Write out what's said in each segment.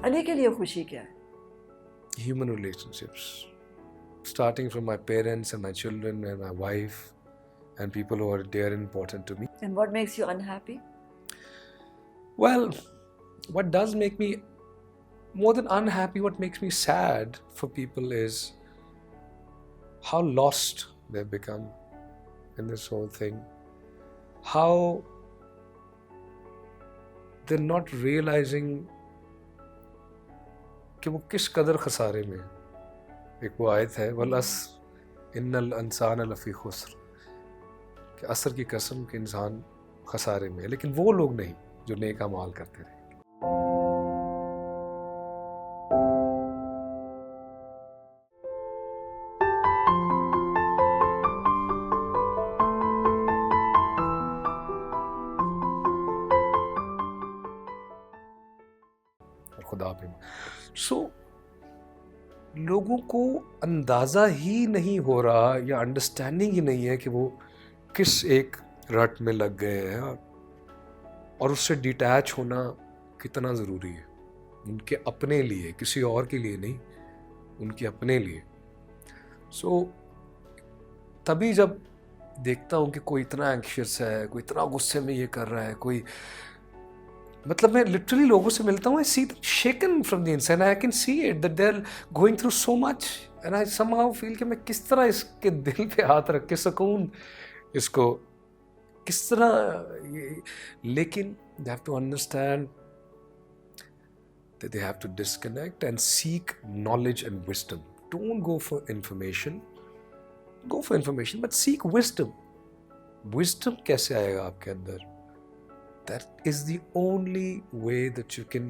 अली के लिए खुशी क्या है? Human relationships, starting from my parents and my children and my wife and people who are dear and important to me. And what makes you unhappy? Well, what does make me more than unhappy, what makes me sad for people is how lost they've become in this whole thing. How they're not realizing कि वो किस कदर खसारे में है। एक वो आयत है वलअस इन्नल इंसान लफ़ी खुस्र, कि असर की कसम कि इंसान खसारे में है, लेकिन वो लोग नहीं जो नेक अमाल करते रहे। और खुदा पे सो लोगों को अंदाज़ा ही नहीं हो रहा या अंडरस्टैंडिंग ही नहीं है कि वो किस एक रट में लग गए हैं और उससे डिटैच होना कितना ज़रूरी है उनके अपने लिए, किसी और के लिए नहीं, उनके अपने लिए। सो तभी जब देखता हूँ कि कोई इतना एंक्शियस है, कोई इतना गुस्से में ये कर रहा है, कोई मतलब मैं लिटरली लोगों से मिलता हूँ, I see them shaken from the inside, I can see it that they are going through so much and I somehow feel कि मैं किस तरह इसके दिल पे हाथ रख के सुकून इसको किस तरह लेकिन they have to understand that they have to disconnect and seek knowledge and wisdom. Don't go for information. Go for information, but seek wisdom. Wisdom कैसे आएगा आपके अंदर? That is the only way that you can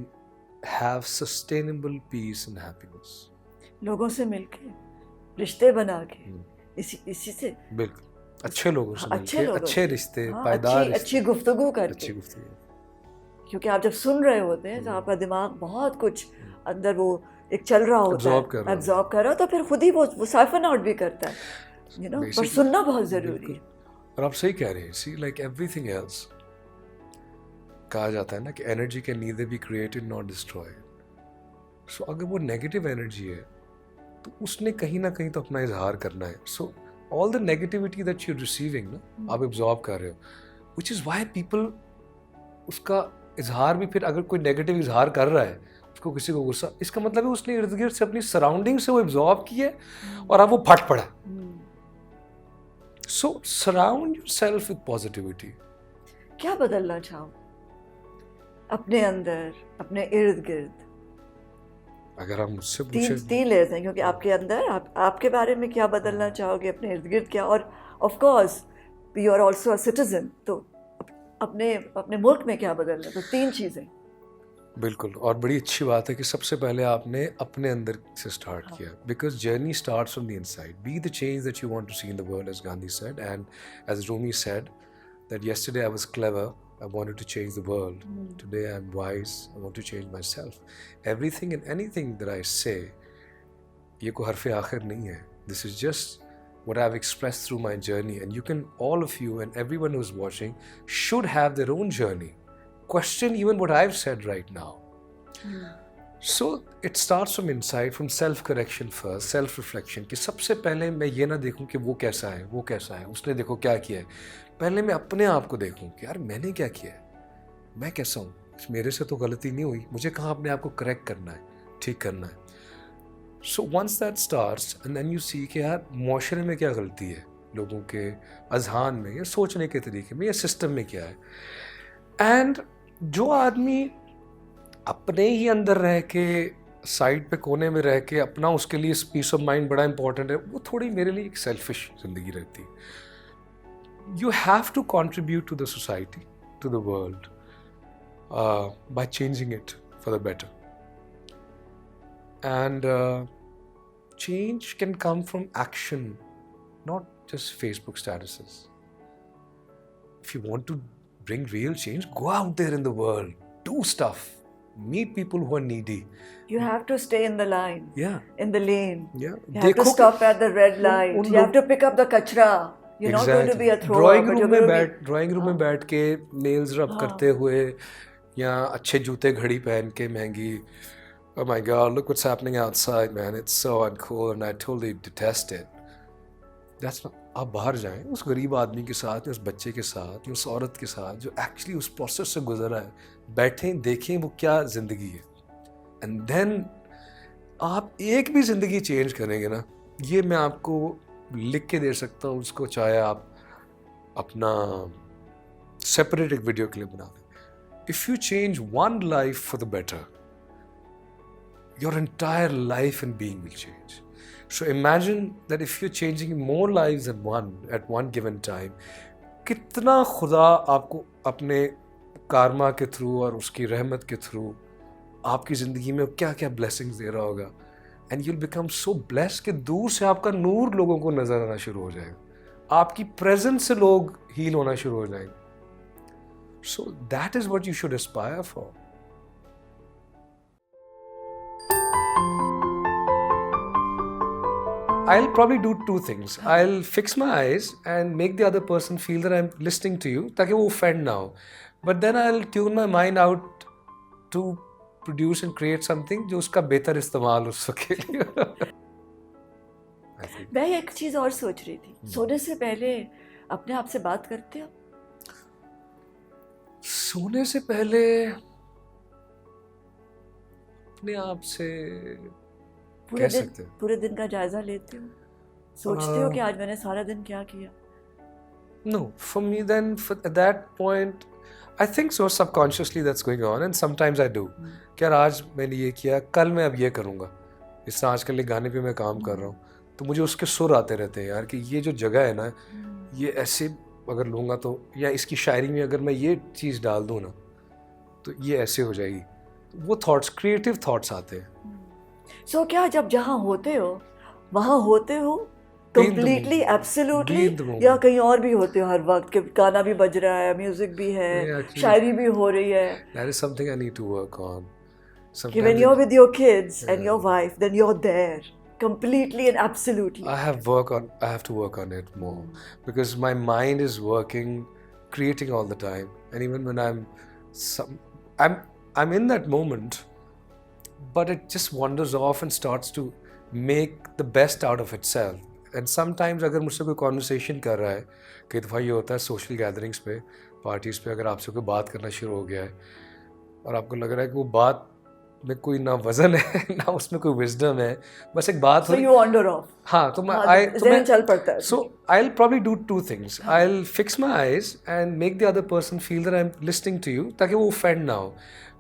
have sustainable peace and happiness. लोगों से मिलके, रिश्ते बना के, इसी से बिल्कुल अच्छे लोगों से अच्छे मिलके, लोगों अच्छे से, रिश्ते, हाँ, पायदार अच्छी गुफ्तगू करके, अच्छी गुफ्तगू। क्योंकि आप जब सुन रहे होते हैं तो आपका दिमाग बहुत कुछ अंदर वो एक चल रहा होता है, एब्जॉर्ब कर रहा है, तो फिर खुद ही वो साइफन आउट भी करता है, यू नो। पर सुनना बहुत ज़रूरी है। और आप सही कह रहे हैं। सी लाइक एवरीथिंग एल्स, कहा जाता है ना कि energy can neither be created not destroyed. So अगर वो नेगेटिव एनर्जी है तो उसने कहीं ना कहीं तो अपना इजहार करना है। So all the negativity that you receiving ना आप एब्जॉर्ब कर रहे हो, विच इज़ वाई पीपल उसका इजहार भी, फिर अगर कोई नेगेटिव इजहार कर रहा है उसको किसी को गुस्सा, इसका मतलब है उसने इर्द गिर्द से अपनी सराउंडिंग से वो एब्जॉर्ब किया और अब वो फट पड़ा। सो सराउंड योरसेल्फ विद पॉजिटिविटी। क्या बदलना चाहो अपने अंदर, अपने इर्द गिर्द? अगर आप मुझसे पूछें, तीन लेयर्स हैं, क्योंकि आपके अंदर आपके बारे में क्या बदलना चाहोगे, अपने इर्द गिर्द क्या, और of course you are also a citizen, तो अपने मुल्क में क्या बदलना, तो तीन चीज़ें। बिल्कुल, और बड़ी अच्छी बात है कि सबसे पहले आपने अपने अंदर से स्टार्ट किया, because journey starts from the inside. Be the change that you want to see in the world, as Gandhi said, and as Rumi said that yesterday I was clever, I wanted to change the world. Today I'm wise, I want to change myself. Everything and anything that I say, ये कोई हरफ़े आखिर नहीं है. This is just what I've expressed through my journey, and you can, all of you and everyone who's watching should have their own journey. Question even what I've said right now. So it starts from inside, from self-correction first, self-reflection, कि सबसे पहले मैं ये ना देखूं कि वो कैसा है, वो कैसा है, उसने देखो क्या किया है, पहले मैं अपने आप को देखूं कि यार मैंने क्या किया है, मैं कैसा हूँ, मेरे से तो गलती नहीं हुई, मुझे कहाँ अपने आप को करेक्ट करना है, ठीक करना है। So once that starts and then you see कि यार मुआशरे में क्या गलती है, लोगों के अजहान में या सोचने के तरीके में या सिस्टम में क्या है। एंड जो आदमी अपने ही अंदर रह के, साइड पे कोने में रह के अपना, उसके लिए पीस ऑफ माइंड बड़ा इंपॉर्टेंट है, वो थोड़ी मेरे लिए एक सेल्फिश ज़िंदगी रहती है। You have to contribute to the society, to the world, by changing it for the better. And change can come from action, not just Facebook statuses. If you want to bring real change, go out there in the world, do stuff, meet people who are needy. You have to stay in the line, in the lane. You have to stop at the red light. You have to pick up the kachra. You're not going to be a thrower, but you're going to be... drawing room में बैठ के nails रब करते हुए या अच्छे जूते घड़ी पहन के महंगी, Oh my God, look what's happening outside, man. It's so uncool and I totally detest it. That's not, आप बाहर जाएं उस गरीब आदमी के साथ, उस बच्चे के साथ, उस औरत के साथ जो एक्चुअली उस प्रोसेस से गुजरा है, बैठें देखें वो क्या ज़िंदगी है, एंड देन आप एक भी ज़िंदगी चेंज करेंगे ना, ये मैं आपको लिख के दे सकता हूँ उसको, चाहे आप अपना सेपरेट एक वीडियो क्लिप बना दें. If you change one life for the better, your entire life and being will change. So imagine that if you're changing more lives at one given time, कितना खुदा आपको अपने karma के through और उसकी रहमत के थ्रू आपकी ज़िंदगी में क्या क्या blessings दे रहा होगा, and you'll become so blessed कि दूर से आपका नूर लोगों को नज़र आना शुरू हो जाएगा, आपकी presence से लोग heal होना शुरू हो जाएंगे. So that is what you should aspire for. I'll probably do two things. I'll fix my eyes and make the other person feel that I'm listening to you, ताकि वो offend ना हो. But then I'll tune my mind out to produce and create something जो उसका बेहतर इस्तेमाल हो सके. मैं एक चीज़ और सोच रही थी, सोने से पहले अपने आप से बात करते हो? सोने से पहले अपने आप से पूरे दिन का जायजा लेते हो, सोचते हो कि आज मैंने सारा दिन क्या किया? No, for me then at that point I think so subconsciously that's going on and sometimes I do. कि यार आज मैंने ये किया, कल मैं अब ये करूँगा. इस तरह आजकल एक गाने पे मैं काम कर रहा हूँ तो मुझे उसके सुर आते रहते हैं यार कि ये जो जगह है ना, ये ऐसे अगर लूँगा तो, या इसकी शायरी में अगर मैं ये चीज़ डाल दूँ ना तो ये ऐसे हो जाएगी. वो थॉट्स, क्रिएटिव थॉट्स आते हैं. So क्या जब जहाँ होते हो वहाँ होते हो completely, absolutely, या कहीं और भी होते हो हर वक्त कि गाना भी बज रहा है, म्यूजिक भी है, शायरी भी हो रही है? That is something I need to work on. कि when you're with your kids and your wife, then you're there completely and absolutely. I have to work on it more because my mind is working, creating all the time, and even when I'm in that moment, but it just wanders off and starts to make the best out of itself. And sometimes अगर मुझसे कोई conversation कर रहा है, कई दफ़ा ये होता है social gatherings पे, parties पे, अगर आपसे कोई बात करना शुरू हो गया है और आपको लग रहा है कि वो बात में कोई ना वज़न है ना उसमें कोई wisdom है, बस एक बात So you wander off. हाँ, तो मैं चल पड़ता है. So I'll probably do two things. I'll fix my eyes and make the other person feel that I'm listening to you, ताकि वो offend ना हो.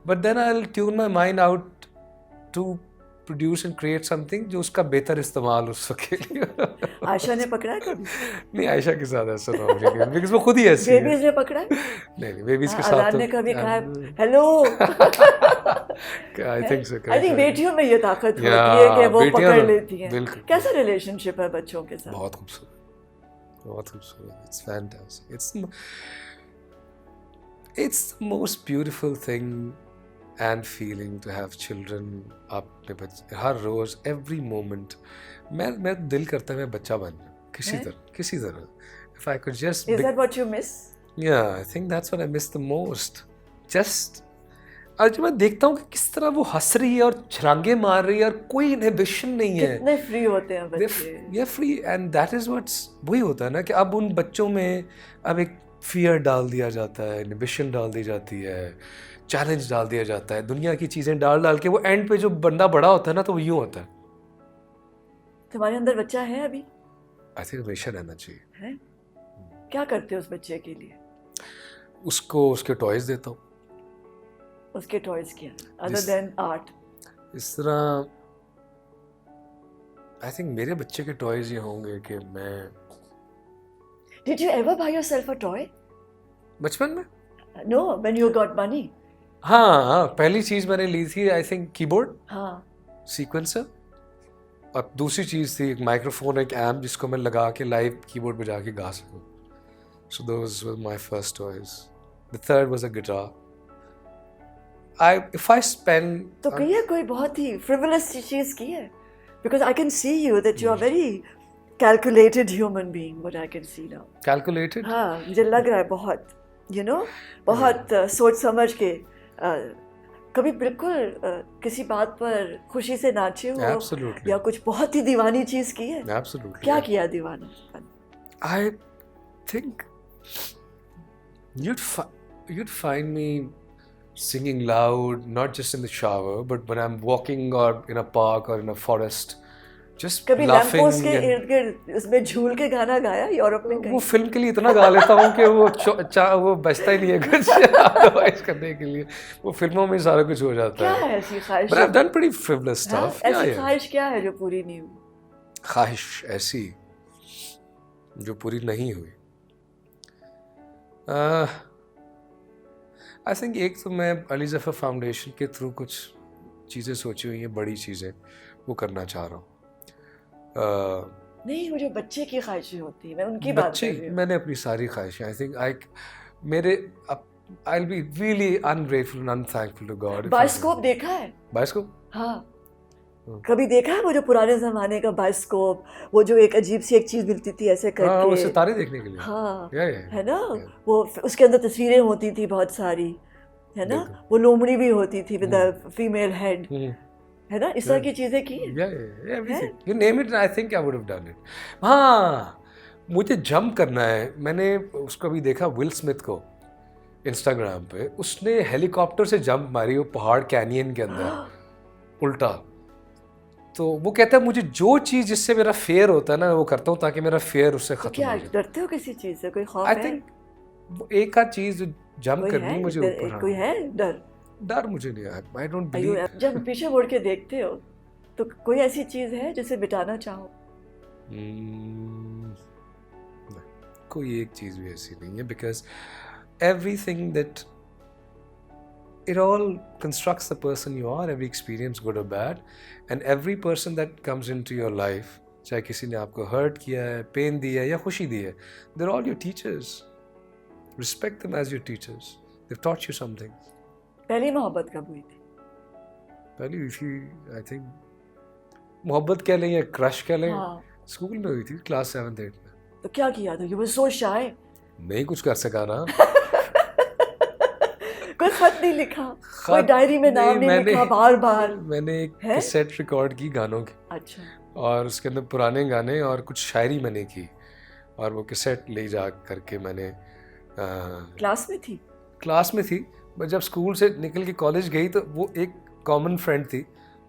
But then I'll tune my mind out to produce and create something जो उसका बेहतर इस्तेमाल हो सके. आयशा ने पकड़ा है कभी? नहीं, आयशा के साथ ऐसा ना हो, बिकॉज़ वो खुद ही ऐसी है. बेबीज ने पकड़ा है? नहीं, बेबीज के साथ तो ने कभी कहा hello? I think so. I think बेटियों में ये ताकत होती है कि वो पकड़ लेती हैं. कैसा रिलेशनशिप है बच्चों के साथ? बहुत खूबसूरत, बहुत खूबसूरत. It's fantastic. It's the most beautiful thing and feeling to have children. अपने बच्चे हर रोज every moment मैं दिल करता है मैं बच्चा बन जाऊँ किसी तरह. If I could just Is that what you miss? Yeah, I think that's what I miss the most. Just आज मैं देखता हूँ कि किस तरह वो हंस रही है और छलांगे मार रही है और कोई इनहिबिशन नहीं है. कितने फ्री होते हैं बच्चे. Yeah, free, and that is what's वही होता है ना कि अब उन बच्चों में अब एक फियर डाल दिया जाता है, इनहिबिशन डाल दी जाती है, चैलेंज डाल दिया जाता है, दुनिया की चीज़ें डाल के वो एंड पे जो बंदा बड़ा होता है ना तो वो यूँ होता है. तुम्हारे अंदर बच्चा है अभी? आई थिंक हमेशा रहना चाहिए. है? क्या करते हो उस बच्चे के लिए? उसको उसके टॉयज देता हूँ. उसके टॉयज क्या अदर देन आर्ट? इस तरह आई थिंक मेरे बच्चे के टॉयज ये होंगे कि मैं. Did you ever buy yourself a toy? बचपन में? No, when you got money. हाँ, पहली चीज़ मैंने ली थी आई थिंक कीबोर्ड. हाँ. सीक्वेंसर. और दूसरी चीज़ थी एक माइक्रोफोन, एक एम्प जिसको मैं लगा के लाइव कीबोर्ड बजा के गा सकूँ. So those were my first toys. The third was a guitar. If I spend. तो कोई बहुत ही frivolous चीज़ की है. Because I can see you that you are very calculated human being. What I can see now. Calculated? हाँ, मुझे लग रहा है बहुत. You know, बहुत सोच समझ के कभी बिल्कुल किसी बात पर खुशी से नाचे हो? Absolutely. या कुछ बहुत ही दीवानी चीज की है? Absolutely. क्या किया दीवाना? I think you'd find me singing loud, not just in the shower, but when I'm walking or in a park or in a forest, just कभी laughing. लैंपपोस्ट के इर्द गिर्द उसमें झूल के गाना गाया यूरोप में कहीं? वो फिल्म के लिए इतना गा लेता हूँ कि वो बचता ही नहीं है कुछ otherwise करने के लिए. वो फिल्मों में सारा कुछ हो जाता क्या है. है ऐसी ख्वाहिश? But I've done pretty frivolous stuff. ऐसी ख्वाहिश क्या है जो पूरी नहीं हुई? ख्वाहिश ऐसी जो पूरी नहीं हुई. आई थिंक एक तो मैं अली ज़फ़र फाउंडेशन के थ्रू कुछ चीज़ें सोची हुई हैं, बड़ी चीज़ें वो करना चाह रहा हूँ. नहीं, वो जो बच्चे की ख्वाहिशें होती हैं, मैं उनकी बात कर रही हूँ. मैंने अपनी सारी ख्वाहिशें I think I will be really ungrateful and unthankful to God. Bioscope देखा है? बायोस्कोप? हाँ. कभी देखा है वो जो पुराने जमाने का बायोस्कोप, वो जो एक अजीब सी एक चीज मिलती थी ऐसे करके? हाँ, वो सितारे देखने के लिए. हाँ, yeah. है ना? वो उसके अंदर तस्वीरें होती थी बहुत सारी, है ना? वो लोमड़ी भी होती थी विद अ फीमेल हेड, है ना? इस तरह की चीजें की? everything. You name it, I think I would have done it. हाँ, मुझे जंप करना है. मैंने उसको अभी देखा विल स्मिथ को इंस्टाग्राम पे. उसने हेलीकॉप्टर से जंप मारी वो पहाड़ कैनियन के अंदर उल्टा. तो वो कहता है मुझे जो चीज़ जिससे मेरा फेयर होता है ना वो करता हूँ ताकि मेरा फेयर उससे खत्म हो जाए. क्या डरते हो किसी चीज़ से? कोई खौफ है? आई थिंक एक आध चीज़ जंप करनी मुझे ऊपर. कोई है डर मुझे नहीं है. I don't believe. जब पीछे मुड़ के देखते हो तो कोई ऐसी चीज़ है जिसे मिटाना चाहो? कोई एक चीज़ भी ऐसी नहीं है because everything that it all constructs the person you are, every experience good or bad, and every person that comes into your life, चाहे किसी ने आपको hurt किया है, pain दिया है या खुशी दी है, they're all your teachers. Respect them as your teachers. They've taught you something. पहली मोहब्बत कब हुई थी? पहली हुई थी I think मोहब्बत कह लें या क्रश कह लें, स्कूल में हुई थी क्लास 7th 8th में. तो क्या किया था? You were so shy. नहीं कुछ कर सका ना. कोई खत नहीं लिखा, कोई डायरी में नाम नहीं लिखा बार-बार? मैंने एक कैसेट रिकॉर्ड की गानों की. अच्छा. और उसके अंदर पुराने गाने और कुछ शायरी मैंने की और वो कैसेट ले जा करके मैंने क्लास में थी? क्लास में थी. बट जब स्कूल से निकल के कॉलेज गई तो वो एक कॉमन फ्रेंड थी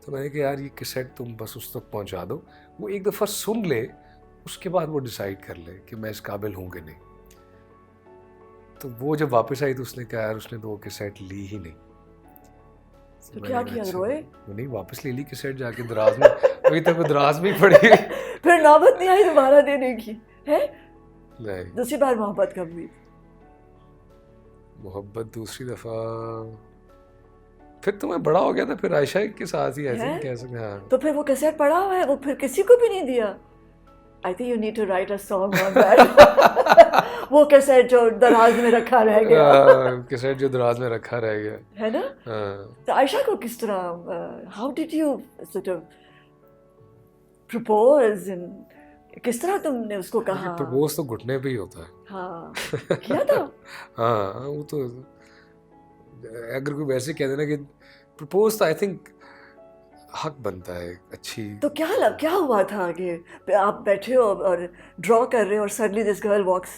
तो मैंने कहा यार ये कैसेट तुम बस उस तक पहुंचा दो, वो एक दफ़ा सुन ले, उसके बाद वो डिसाइड कर ले कि मैं इस काबिल हूँ कि नहीं. तो वो जब वापस आई तो उसने कहा यार उसने तो वो कैसेट ली ही नहीं. तो क्या किया? रोए? वो नहीं वापस ले ली कैसेट जाके दराज में. अभी तक वो दराज में पड़ी. फिर नौबत नहीं आई दोबारा देने की है? नहीं. दूसरी बार मोहब्बत कब हुई? मोहब्बत दूसरी दफा फिर तो मैं बड़ा हो गया था, फिर आयशा के साथ ही ऐसे कह सकते हैं. तो फिर वो कैसेट पड़ा हुआ है, वो फिर किसी को भी नहीं दिया? I think you need to write a song on that. वो कैसेट जो दराज में रखा रह गया. कैसेट जो दराज में रखा रह गया. है ना? तो आयशा को किस तरह, how did you sort of propose and किस तरह तुमने उसको कहा? प्रपोज तो घुटने पे ही होता है. हाँ. किया था? हाँ वो तो अगर कोई वैसे कह देना कि प्रपोज तो आई थिंक हक बनता है अच्छी. तो क्या हुआ था कि आप बैठे हो और ड्रॉ कर रहे हो और suddenly this girl walks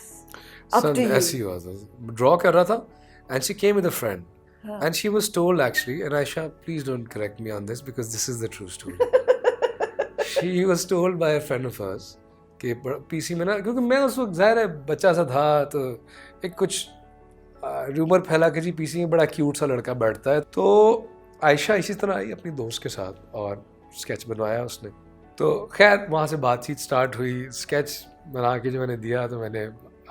up to you? ऐसी हुआ था. ड्रॉ कर रहा था and she came with a friend and she was told actually, and Ayesha please don't correct me on this because this is the true story. She was told by a friend of hers कि PC में ना, क्योंकि मैं उस वक्त ज़ाहिर है बच्चा सा था तो एक कुछ रूमर फैला कि जी पीसी में बड़ा क्यूट सा लड़का बैठता है. तो आयशा इसी तरह आई अपनी दोस्त के साथ और स्केच बनवाया उसने. तो खैर वहाँ से बातचीत स्टार्ट हुई. स्केच बना के जो मैंने दिया तो मैंने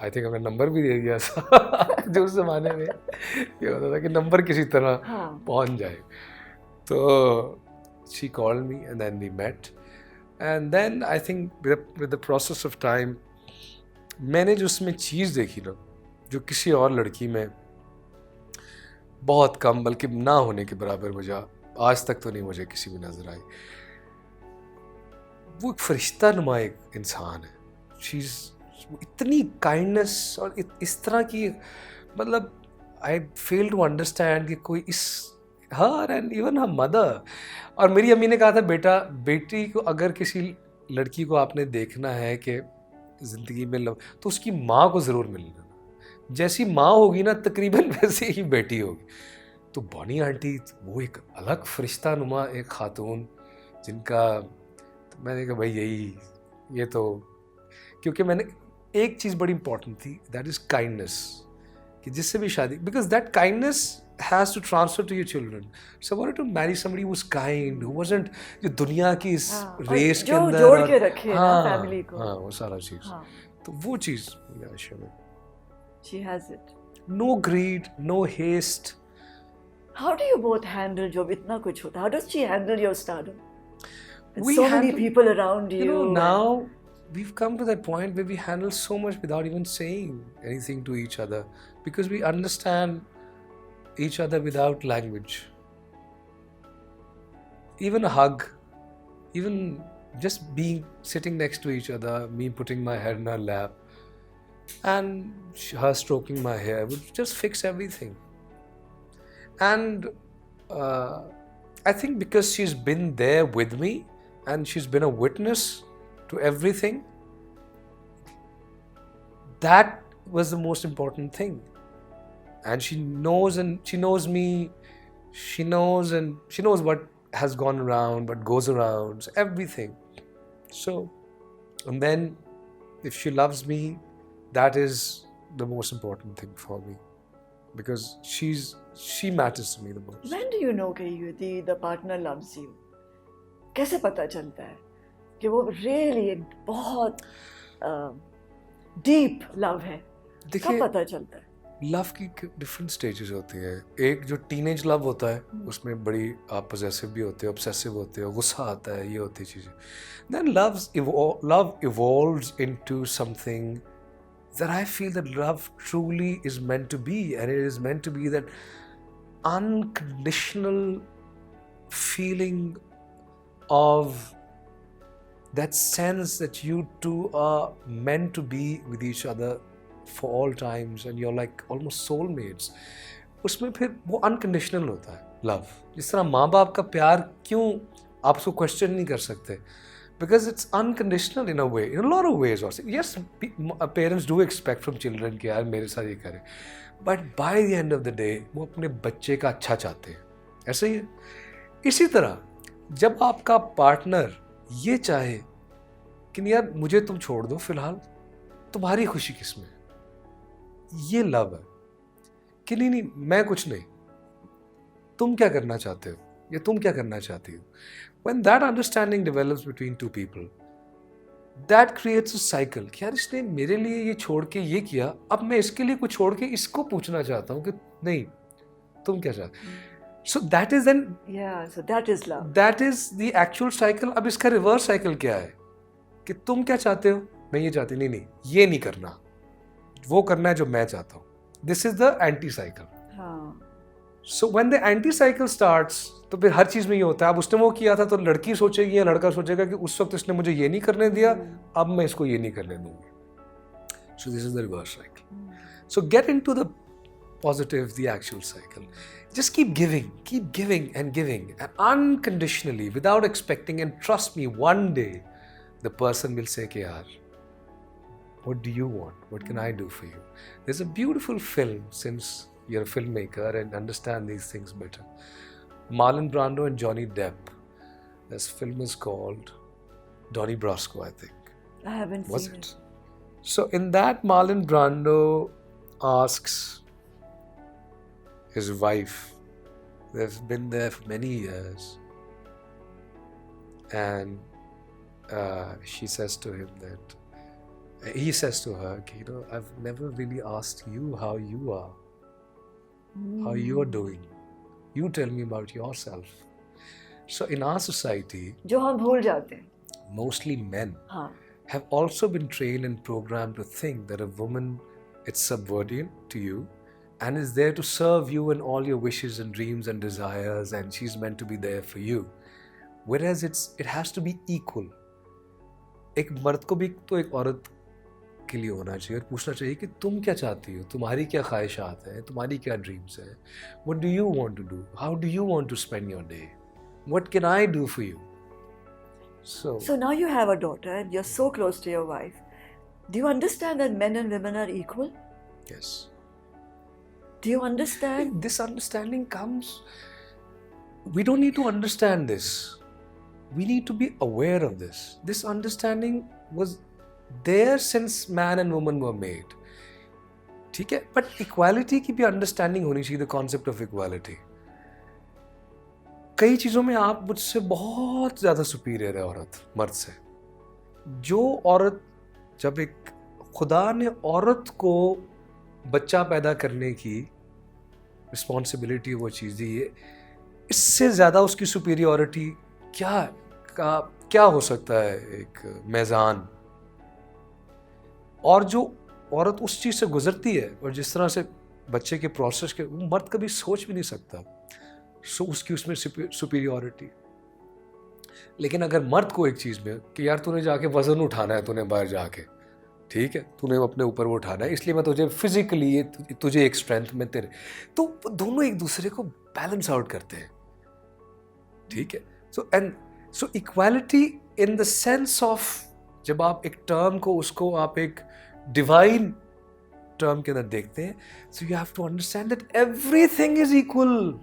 आई थिंक अपना नंबर भी दे दिया था. जो उस ज़माने में ये होता था कि नंबर किसी तरह पहुँच जाए. तो she called me and then we met and then I think with the process of time मैंने जो उसमें चीज़ देखी ना जो किसी और लड़की में बहुत कम बल्कि ना होने के बराबर मुझे आज तक तो नहीं मुझे किसी में नज़र आई. वो एक फरिश्ता नुमा एक इंसान है. चीज़ इतनी काइंडनेस और इस तरह की, मतलब आई फेल टू अंडरस्टैंड कि कोई her and even her mother. और मेरी अम्मी ने कहा था बेटा बेटी को अगर किसी लड़की को आपने देखना है कि ज़िंदगी में तो उसकी माँ को ज़रूर मिलना, जैसी माँ होगी ना तकरीबन वैसे ही बेटी होगी। तो बॉनी आंटी वो एक अलग फरिश्ता नुमा एक खातून जिनका तो मैंने कहा भाई ये तो क्योंकि मैंने एक चीज़ बड़ी इंपॉर्टेंट थी, दैट इज़ काइंडनेस, कि जिससे भी शादी, because that kindness has to transfer to your children. So I wanted to marry somebody who was kind, who wasn't जो दुनिया की इस रेस के अंदर जोड़ के रखे ना फैमिली को। हाँ वो सारा चीज़, तो वो चीज़ She has it. No greed, no haste. How do you both handle जब इतना कुछ होता? How does she handle your stardom? With so many people around you. You know, now we've come to that point where we handle so much without even saying anything to each other, because we understand each other without language. Even a hug, even just being sitting next to each other, me putting my head in her lap and her stroking my hair would just fix everything. And I think because she's been there with me and she's been a witness to everything, that was the most important thing. And she knows me, she knows what has gone around, what goes around, so everything. So, and then if she loves me, that is the most important thing for me, because she matters to me the most. When do you know that the partner loves you? कैसे पता चलता है कि वो really एक बहुत deep love है? कब पता चलता है? लव की डिफरेंट स्टेजेस होती हैं। एक जो टीनेज लव होता है उसमें बड़ी आप पॉसेसिव भी होते हो, ऑब्सेसिव होते हो, गुस्सा आता है, ये होती चीज़ें। Then love evolves into something that I feel that love truly is meant to be, and it is meant to be that unconditional feeling of that sense that you two are meant to be with each other for all times and you're like almost soulmates. उसमें फिर वो unconditional होता है love. जिस तरह माँ बाप का प्यार क्यों आप उसको क्वेश्चन नहीं कर सकते, because it's unconditional in a way, in a lot of ways also. Yes, parents do expect from children कि यार मेरे साथ ये करें, but by the end of the day वो अपने बच्चे का अच्छा चाहते हैं। ऐसे ही है। इसी तरह जब आपका पार्टनर ये चाहे कि यार मुझे तुम छोड़ दो फिलहाल, तुम्हारी खुशी किसमें, ये लव है। कि नहीं मैं कुछ नहीं, तुम क्या करना चाहते हो या तुम क्या करना चाहती हो। When that understanding develops between two people, that creates a cycle कि यार इसने मेरे लिए ये छोड़ के ये किया, अब मैं इसके लिए कुछ छोड़ के इसको पूछना चाहता हूँ कि नहीं तुम क्या चाहते। So that is then, so that is love. That is the actual cycle. अब इसका रिवर्स साइकिल क्या है कि तुम क्या चाहते हो, मैं ये चाहती, नहीं ये नहीं करना, वो करना है जो मैं चाहता हूँ। This is the anti cycle. So when the anti cycle starts, तो फिर हर चीज़ में ये होता है। अब उसने वो किया था तो लड़की सोचेगी या लड़का सोचेगा कि उस वक्त इसने मुझे ये नहीं करने दिया, अब मैं इसको ये नहीं करने दूंगी। So this is the reverse cycle. So get into the positive, the actual cycle. Just keep giving and giving and unconditionally without expecting, and trust me, one day the person will say कि यार what do you want, what can I do for you. There's a beautiful film, since you're a filmmaker and understand these things better, Marlon Brando and Johnny Depp. This film is called Donnie Brasco, I think. I haven't seen it. So in that, Marlon Brando asks his wife, they've been there for many years, and he says to her, you know, I've never really asked you how you are, how you are doing. You tell me about yourself. So in our society, जो हम भूल जाते हैं, mostly men have also been trained and programmed to think that a woman is subordinate to you and is there to serve you and all your wishes and dreams and desires, and she's meant to be there for you. Whereas it has to be equal. एक मर्द को भी तो एक औरत के लिए होना चाहिए और पूछना चाहिए कि तुम क्या चाहती हो, तुम्हारी क्या ख्वाहिशात हैं, तुम्हारी क्या ड्रीम्स हैं, what do you want to do, how do you want to spend your day, what can I do for you. So now you have a daughter and you're so close to your wife. Do you understand that men and women are equal? Yes. Do you understand? This understanding comes, we don't need to understand this. We need to be aware of this. This understanding was there since man and woman were made. ठीक है, but equality की भी understanding होनी चाहिए, the concept of equality. कई चीज़ों में आप मुझसे बहुत ज़्यादा सुपीरियर है औरत मर्द से. जो औरत, जब एक खुदा ने औरत को बच्चा पैदा करने की रिस्पॉन्सिबिलिटी वो चीज़ दी है, इससे ज़्यादा उसकी सुपीरियरिटी क्या हो सकता है एक मैज़ान. और जो औरत उस चीज़ से गुजरती है और जिस तरह से बच्चे के प्रोसेस के, वो मर्द कभी सोच भी नहीं सकता. सो उसकी उसमें सुपीरियरिटी. लेकिन अगर मर्द को एक चीज़ में कि यार तूने जाके वज़न उठाना है, तूने बाहर जाके, ठीक है, तूने अपने ऊपर वो उठाना है, इसलिए मैं तुझे फिजिकली, तुझे एक स्ट्रेंथ में तेरे, तो दोनों एक दूसरे को बैलेंस आउट करते हैं. ठीक है. सो equality in the sense of, जब आप एक टर्म को, उसको आप एक डिवाइन टर्म के अंदर देखते हैं, so you have to understand that everything is equal.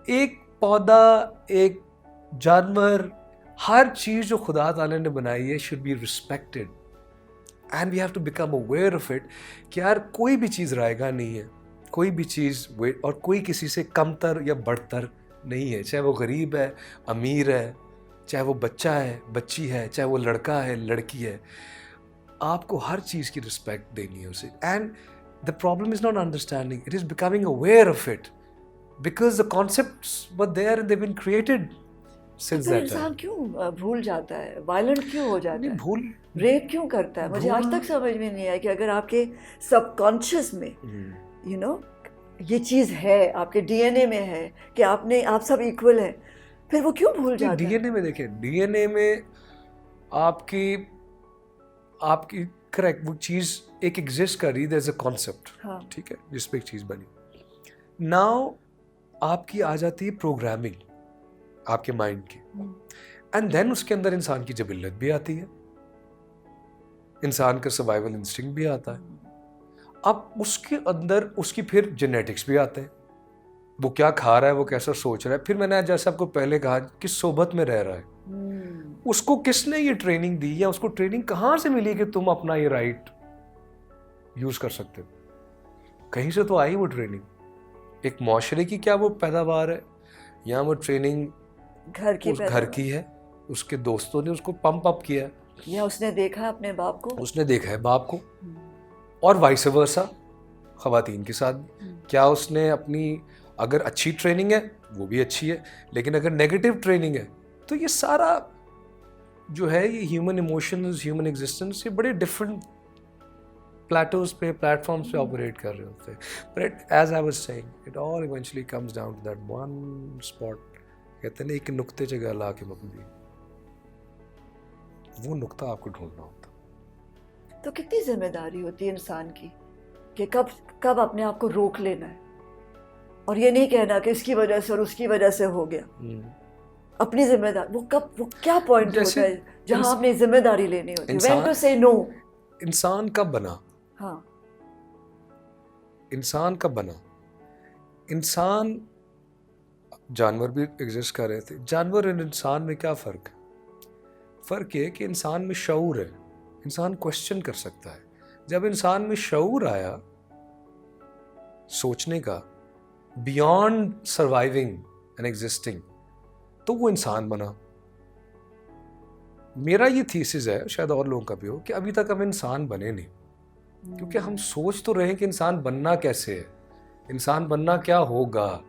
एक पौधा, एक जानवर, हर चीज़ जो खुदा ताला ने बनाई है should be respected. And we have to become aware of it कि यार कोई भी चीज़ रायगा नहीं है, कोई भी चीज़ और कोई किसी से कमतर या बढ़तर नहीं है. चाहे वो गरीब है, अमीर है, चाहे वो बच्चा है, बच्ची है, चाहे वो लड़का है, लड़की है, आपको हर चीज़ की रिस्पेक्ट देनी है उसे. And the problem is not understanding, it is becoming aware of it. Because the concepts were there and they've been created since that time. इंसान क्यों भूल जाता है, वायलेंट क्यों हो जाता है, भूल रेप क्यों करता है? मुझे आज तक समझ में नहीं आया कि अगर आपके सबकॉन्शियस में यू नो ये चीज़ है, आपके डीएनए में है कि आप सब इक्वल हैं, फिर वो क्यों भूल जाता है? डीएनए में देखिए, डीएनए में आपकी करेक्ट वो चीज़ एक एग्जिस्ट कर रही है, देयर इज अ कॉन्सेप्ट, ठीक है, जिस पे एक चीज़ बनी. नाउ आपकी आ जाती है प्रोग्रामिंग आपके माइंड की, एंड देन उसके अंदर इंसान की जबिल्लत भी आती है, इंसान का सर्वाइवल इंस्टिंक्ट भी आता है. अब उसके अंदर उसकी फिर जेनेटिक्स भी आते हैं, वो क्या खा रहा है, वो कैसा सोच रहा है. फिर मैंने जैसे आपको पहले कहा कि सोबत में रह रहा है, उसको किसने ये ट्रेनिंग दी, या उसको ट्रेनिंग कहाँ से मिली कि तुम अपना ये राइट यूज कर सकते हो? कहीं से तो आई वो ट्रेनिंग. एक माशरे की क्या वो पैदावार है, या वो ट्रेनिंग घर की है, उसके दोस्तों ने उसको पंप अप किया, या उसने देखा अपने बाप को, उसने देखा है बाप को, और वाइस वर्सा ख़वातीन के साथ. क्या उसने अपनी, अगर अच्छी ट्रेनिंग है वो भी अच्छी है, लेकिन अगर नेगेटिव ट्रेनिंग है तो ये सारा जो है, ये ह्यूमन इमोशंस, ह्यूमन एग्जिस्टेंस, ये बड़े डिफरेंट प्लेटोज पे, प्लेटफॉर्म्स पे ऑपरेट कर रहे होते हैं. But as I was saying, it all eventually comes down to that one spot. कहते हैं ना, एक नुक्ते जगह ला के मकबूल, वो नुक्ता आपको ढूंढना होता. तो कितनी जिम्मेदारी होती है इंसान की कि कब अपने आप को रोक लेना है, और ये नहीं कहना कि इसकी वजह से और उसकी वजह से हो गया. अपनी जिम्मेदारी, वो क्या पॉइंट होता है जहां आपने जिम्मेदारी लेनी होती है, व्हेन टू से नो. इंसान कब बना? हाँ, इंसान कब बना? इंसान, जानवर भी एग्जिस्ट कर रहे थे. जानवर और इंसान में क्या फ़र्क है? फ़र्क ये कि इंसान में शऊर है, इंसान क्वेश्चन कर सकता है. जब इंसान में शऊर आया सोचने का, बियॉन्ड सर्वाइविंग एंड एग्जिस्टिंग, तो वो इंसान बना. मेरा ये थीसिस है, शायद और लोगों का भी हो, कि अभी तक हम इंसान बने नहीं, क्योंकि हम सोच तो रहे हैं कि इंसान बनना कैसे है, इंसान बनना क्या होगा,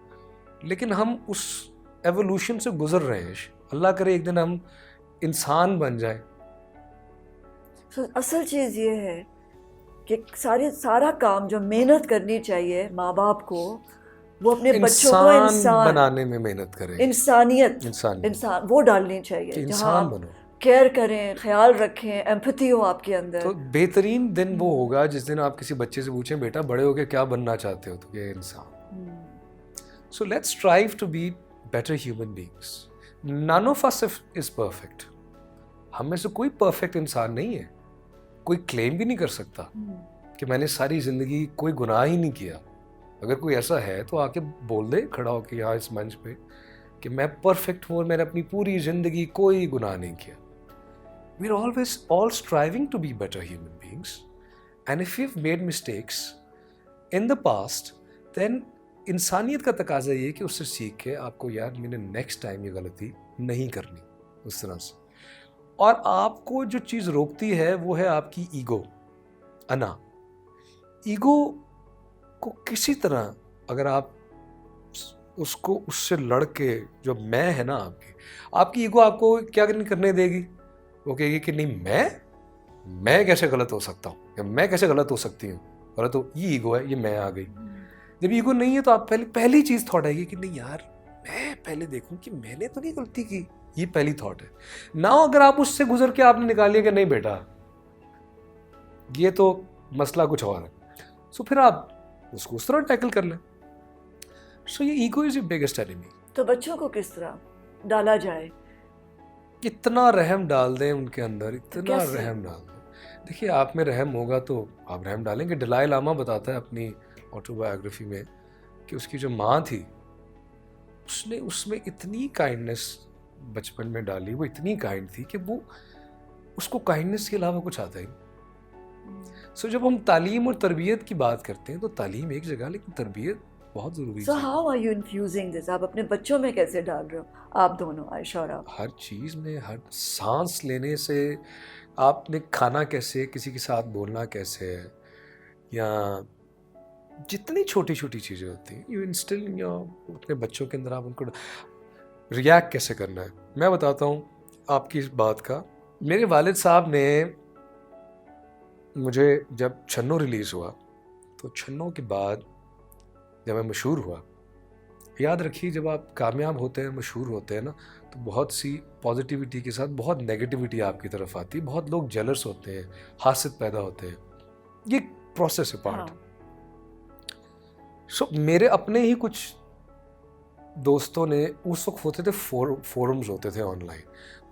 लेकिन हम उस एवोल्यूशन से गुजर रहे हैं. अल्लाह करे एक दिन हम इंसान बन जाए. असल चीज़ ये है कि सारा काम जो मेहनत करनी चाहिए माँ बाप को, वो अपने बच्चों को इंसान बनाने में मेहनत करें. इंसान वो डालनी चाहिए. इंसान बनो. केयर करें, ख्याल रखें, एम्पैथी हो आपके अंदर। तो बेहतरीन दिन वो होगा जिस दिन आप किसी बच्चे से पूछें, बेटा बड़े होके क्या बनना चाहते हो, तो ये इंसान। So let's strive to be better human beings. None of us is perfect. हम में से कोई परफेक्ट इंसान नहीं है। कोई क्लेम भी नहीं कर सकता कि मैंने सारी जिंदगी कोई गुनाह ही नहीं किया। अगर कोई ऐसा है तो आके बोल दे खड़ा होके यहाँ इस मंच पे कि मैं परफेक्ट हूँ और मैंने अपनी पूरी जिंदगी कोई गुनाह नहीं किया। We are always all striving to be better human beings, and if we've made mistakes in the past, then इंसानियत का तकाजा ये कि उससे सीख के आपको यार मैंने नेक्स्ट टाइम ये गलती नहीं करनी उस तरह से। और आपको जो चीज़ रोकती है वो है आपकी ईगो, अना। ईगो को किसी तरह अगर आप उसको उससे लड़ के, जो मैं है ना आपकी ईगो आपको क्या करने देगी? वो कहेगी कि नहीं, मैं कैसे गलत हो सकता हूँ, या मैं कैसे गलत हो सकती हूँ, गलत हो, ये ईगो है, ये मैं आ गई। जब ईगो नहीं है तो आप पहली चीज़ थॉट आएगी कि नहीं यार, मैं पहले देखूं कि मैंने तो नहीं गलती की। ये पहली थॉट है ना। अगर आप उससे गुजर के आपने निकालिए कि नहीं बेटा ये तो मसला कुछ और है, सो फिर आप उसको उस तरह टैकल कर लें। सो ये ego is your biggest enemy. तो बच्चों को किस तरह डाला जाए? इतना रहम डाल दें उनके अंदर, इतना रहम डाल दें। देखिए, आप में रहम होगा तो आप रहम डालेंगे। दलाई लामा बताता है अपनी ऑटोबायोग्राफी में कि उसकी जो माँ थी उसने उसमें इतनी काइंडनेस बचपन में डाली, वो इतनी काइंड थी कि वो उसको काइंडनेस के अलावा कुछ आता ही नहीं। सो जब हम तालीम और तरबियत की बात करते हैं तो तालीम एक जगह, लेकिन तरबियत बहुत ज़रूरी है। So how are you infusing this? आप अपने बच्चों में कैसे डाल रहे हो, आप दोनों, आयशा और आप? हर चीज़ में, हर सांस लेने से, आपने खाना कैसे, किसी के साथ बोलना कैसे है, या जितनी छोटी छोटी चीज़ें होती हैं, यू इंस्टिल इन योर, अपने बच्चों के अंदर आप उनको रिएक्ट कैसे करना है। मैं बताता हूँ आपकी इस बात का। मेरे वालिद साहब ने मुझे, जब छन्नो रिलीज़ हुआ तो छन्नो के बाद जब मैं मशहूर हुआ, याद रखिए जब आप कामयाब होते हैं, मशहूर होते हैं ना, तो बहुत सी पॉजिटिविटी के साथ बहुत नेगेटिविटी आपकी तरफ आती है। बहुत लोग जेलस होते हैं, हासिद पैदा होते हैं। ये प्रोसेस है, पार्ट। सो मेरे अपने ही कुछ दोस्तों ने, उस वक्त होते थे फोरम्स होते थे ऑनलाइन,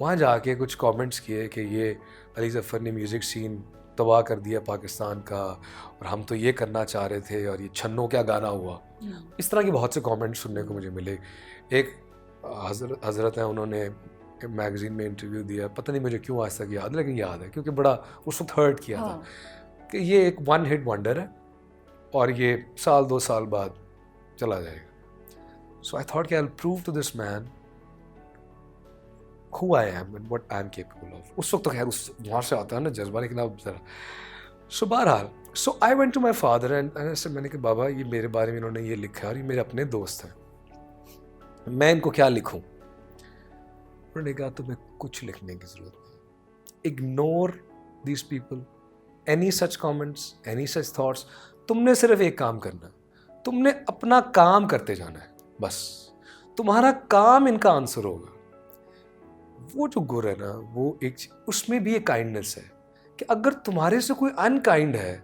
वहाँ जाके कुछ कमेंट्स किए कि ये अली ज़फ़र ने म्यूज़िक सीन तबाह कर दिया पाकिस्तान का, और हम तो ये करना चाह रहे थे, और ये छन्नो क्या गाना हुआ। इस तरह के बहुत से कमेंट्स सुनने को मुझे मिले। एक हज़रत हैं, उन्होंने मैगज़ीन में इंटरव्यू दिया, पता नहीं मुझे क्यों आज तक याद, लेकिन याद है क्योंकि बड़ा उस वक्त हर्ट किया था कि ये एक वन हिट वंडर है और ये साल 2 साल बाद चला जाएगा। सो आई थॉट कि I will prove to this man who I am and what I am capable of. उस वक्त तो खैर उस वहाँ से आता है ना जज्बा, लेकिन अब ज़रा। सो बहरहाल, so I went to my father and मैंने कहा बाबा ये मेरे बारे में इन्होंने ये लिखा है और ये मेरे अपने दोस्त हैं, मैं इनको क्या लिखूं? उन्होंने कहा तुम्हें कुछ लिखने की ज़रूरत नहीं, ignore this people, any such comments, any such thoughts. तुमने सिर्फ एक काम करना है, तुमने अपना काम करते जाना है, बस तुम्हारा काम इनका आंसर होगा। वो जो गुर है ना, वो एक, उसमें भी एक काइंडनेस है कि अगर तुम्हारे से कोई अनकाइंड है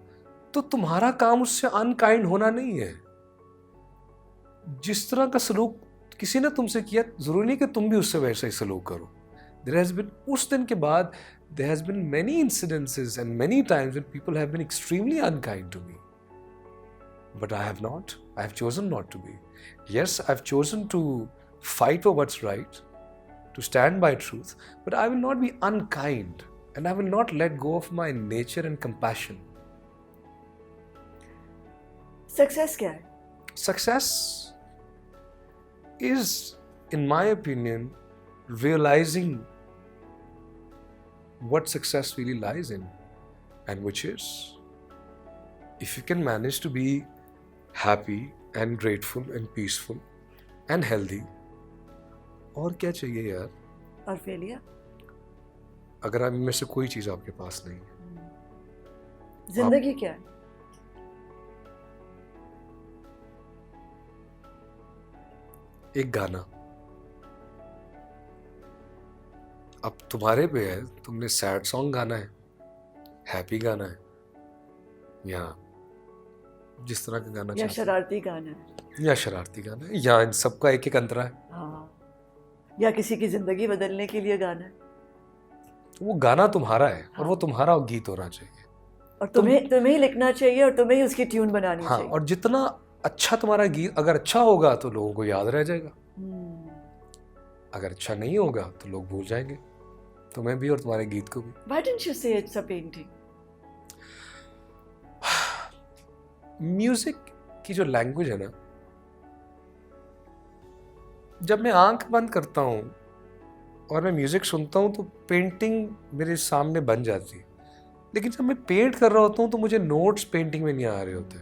तो तुम्हारा काम उससे अनकाइंड होना नहीं है। जिस तरह का सलूक किसी ने तुमसे किया, जरूरी नहीं कि तुम भी उससे वैसा ही सलूक करो। देयर हैज बीन, उस दिन के बाद there has been many incidences and many times when people have been extremely unkind to me, but I have not, I have chosen not to be. Yes, I have chosen to fight for what's right, to stand by truth, but I will not be unkind and I will not let go of my nature and compassion. Success क्या है? Success is, in my opinion, realizing what success really lies in, and which is, if you can manage to be happy and grateful and peaceful and healthy, और क्या चाहिए यार? और failure? अगर आप इनमें से कोई चीज आपके पास नहीं है, जिंदगी क्या है? एक गाना, अब तुम्हारे पे है, तुमने सैड सॉन्ग गाना है, हैप्पी गाना है, या जिस तरह का गाना या शरारती गाना है, या शरारती गाना है, या इन सबका एक एक अंतरा है। हाँ, या किसी की जिंदगी बदलने के लिए गाना है। वो गाना तुम्हारा है, और वो तुम्हारा गीत होना चाहिए, और तुम्हें ही लिखना चाहिए, और तुम्हें ही उसकी ट्यून बनानी चाहिए। और जितना अच्छा तुम्हारा गीत अगर अच्छा होगा तो लोगों को याद रह जाएगा, अगर अच्छा नहीं होगा तो लोग भूल जाएंगे, तुम्हें भी और तुम्हारे गीत को भी। Why didn't you say it's a painting? Music की जो लैंग्वेज है ना, जब मैं आंख बंद करता हूँ और मैं म्यूजिक सुनता हूँ तो पेंटिंग मेरे सामने बन जाती है, लेकिन जब मैं पेंट कर रहा होता हूँ तो मुझे नोट्स पेंटिंग में नहीं आ रहे होते।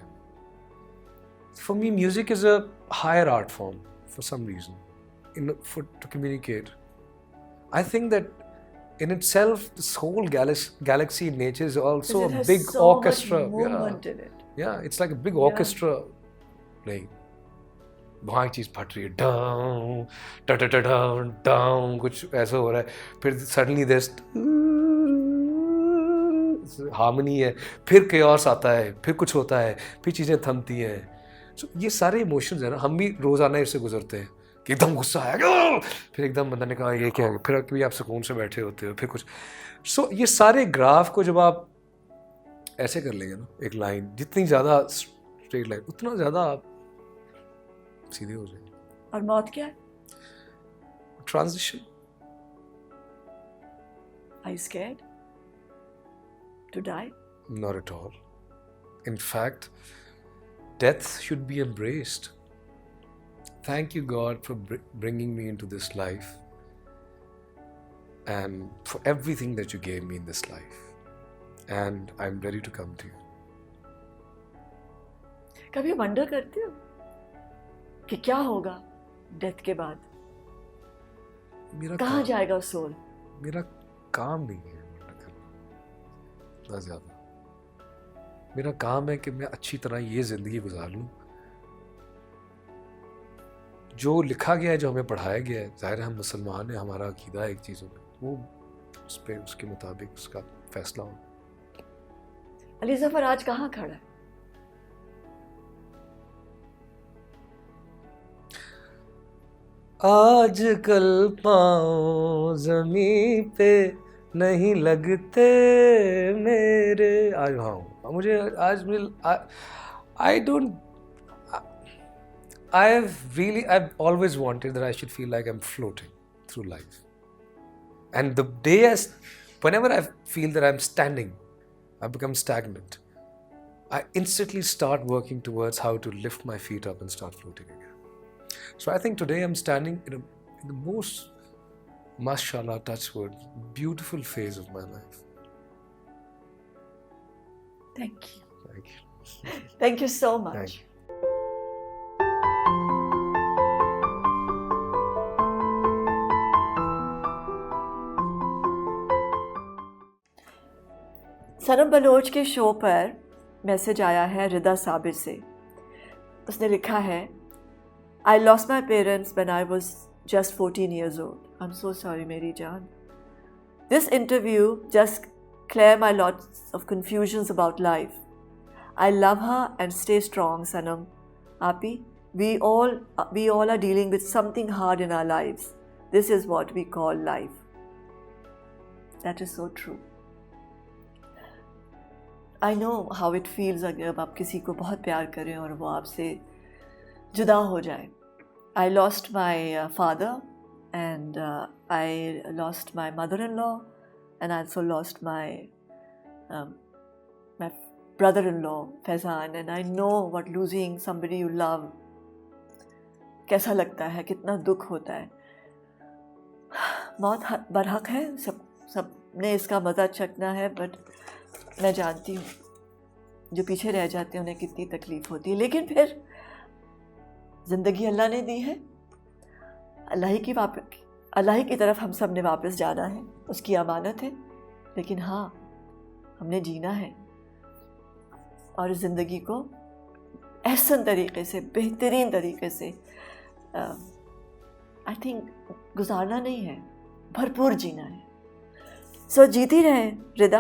For me music is a higher art form for some reason, to communicate. I think that in itself, this whole galaxy in nature is also a big orchestra. Yeah, it's like a big orchestra playing. वहाँ एक चीज़ फट रही है, down down down, कुछ ऐसा हो रहा है, फिर सडनली दिस हार्मनी है, फिर केओस आता है, फिर कुछ होता है, फिर चीज़ें थमती हैं। So, ये सारे इमोशंस है ना, हम भी रोज़ाना इससे गुजरते हैं कि एकदम गुस्सा आएगा, फिर एकदम बंदा ने कहा ये क्या है, फिर कभी आप सुकून से बैठे होते हो, फिर कुछ। सो ये सारे ग्राफ को जब आप ऐसे कर लेंगे ना, एक लाइन जितनी ज़्यादा स्ट्रेट लाइन उतना ज़्यादा आप सीधे हो जाएंगे। और मौत क्या है? Transition. Are you scared to die? Not at all. In fact, death should be embraced. Thank you, God, for bringing me into this life and for everything that you gave me in this life. And I'm ready to come to you. कभी wonder करते हो कि क्या होगा death के बाद? कहाँ जाएगा सोल? मेरा काम नहीं है वंडर करना, ना ज़्यादा। मेरा काम है कि मैं अच्छी तरह ये ज़िंदगी गुजार लूँ। जो लिखा गया है, जो हमें पढ़ाया गया है, ज़ाहिर है हम मुसलमान हैं, हमारा अकीदा है एक चीज़ों में, वो उस पर उसके मुताबिक उसका फैसला हो। अली ज़फ़र आज कहाँ खड़ा है? आज कल पाँव ज़मीं पे नहीं लगते मेरे, आज हाँ मुझे आज I don't, I've always wanted that I should feel like I'm floating through life. And the day whenever I feel that I'm standing, I become stagnant, I instantly start working towards how to lift my feet up and start floating again. So I think today I'm standing in the most, mashallah, touchwood, beautiful phase of my life. Thank you. Thank you. Thank you so much. Thank you. Sanam Baloch के show पर message आया है रिदा साबिर से। उसने लिखा है, I lost my parents when I was just 14 years old. I'm so sorry, मेरी जान. This interview just cleared my lots of confusions about life. I love her and stay strong, Sanam. Api, we all are dealing with something hard in our lives. This is what we call life. That is so true. I know how it feels जब आप किसी को बहुत प्यार करें और वो आपसे जुदा हो जाए. I lost my father and I lost my mother-in-law and I also lost my brother-in-law Faizan, and I know what losing somebody you love कैसा लगता है, कितना दुख होता है. मौत बरहक है, सबने इसका मज़ा चखना है, बट मैं जानती हूँ जो पीछे रह जाते हैं उन्हें कितनी तकलीफ़ होती है. लेकिन फिर ज़िंदगी अल्लाह ने दी है, अल्लाह ही की तरफ हम सब ने वापस जाना है, उसकी अमानत है. लेकिन हाँ, हमने जीना है और इस ज़िंदगी को एहसन तरीक़े से, बेहतरीन तरीक़े से आई थिंक गुजारना नहीं है, भरपूर जीना है. सो जीती रहें रिदा,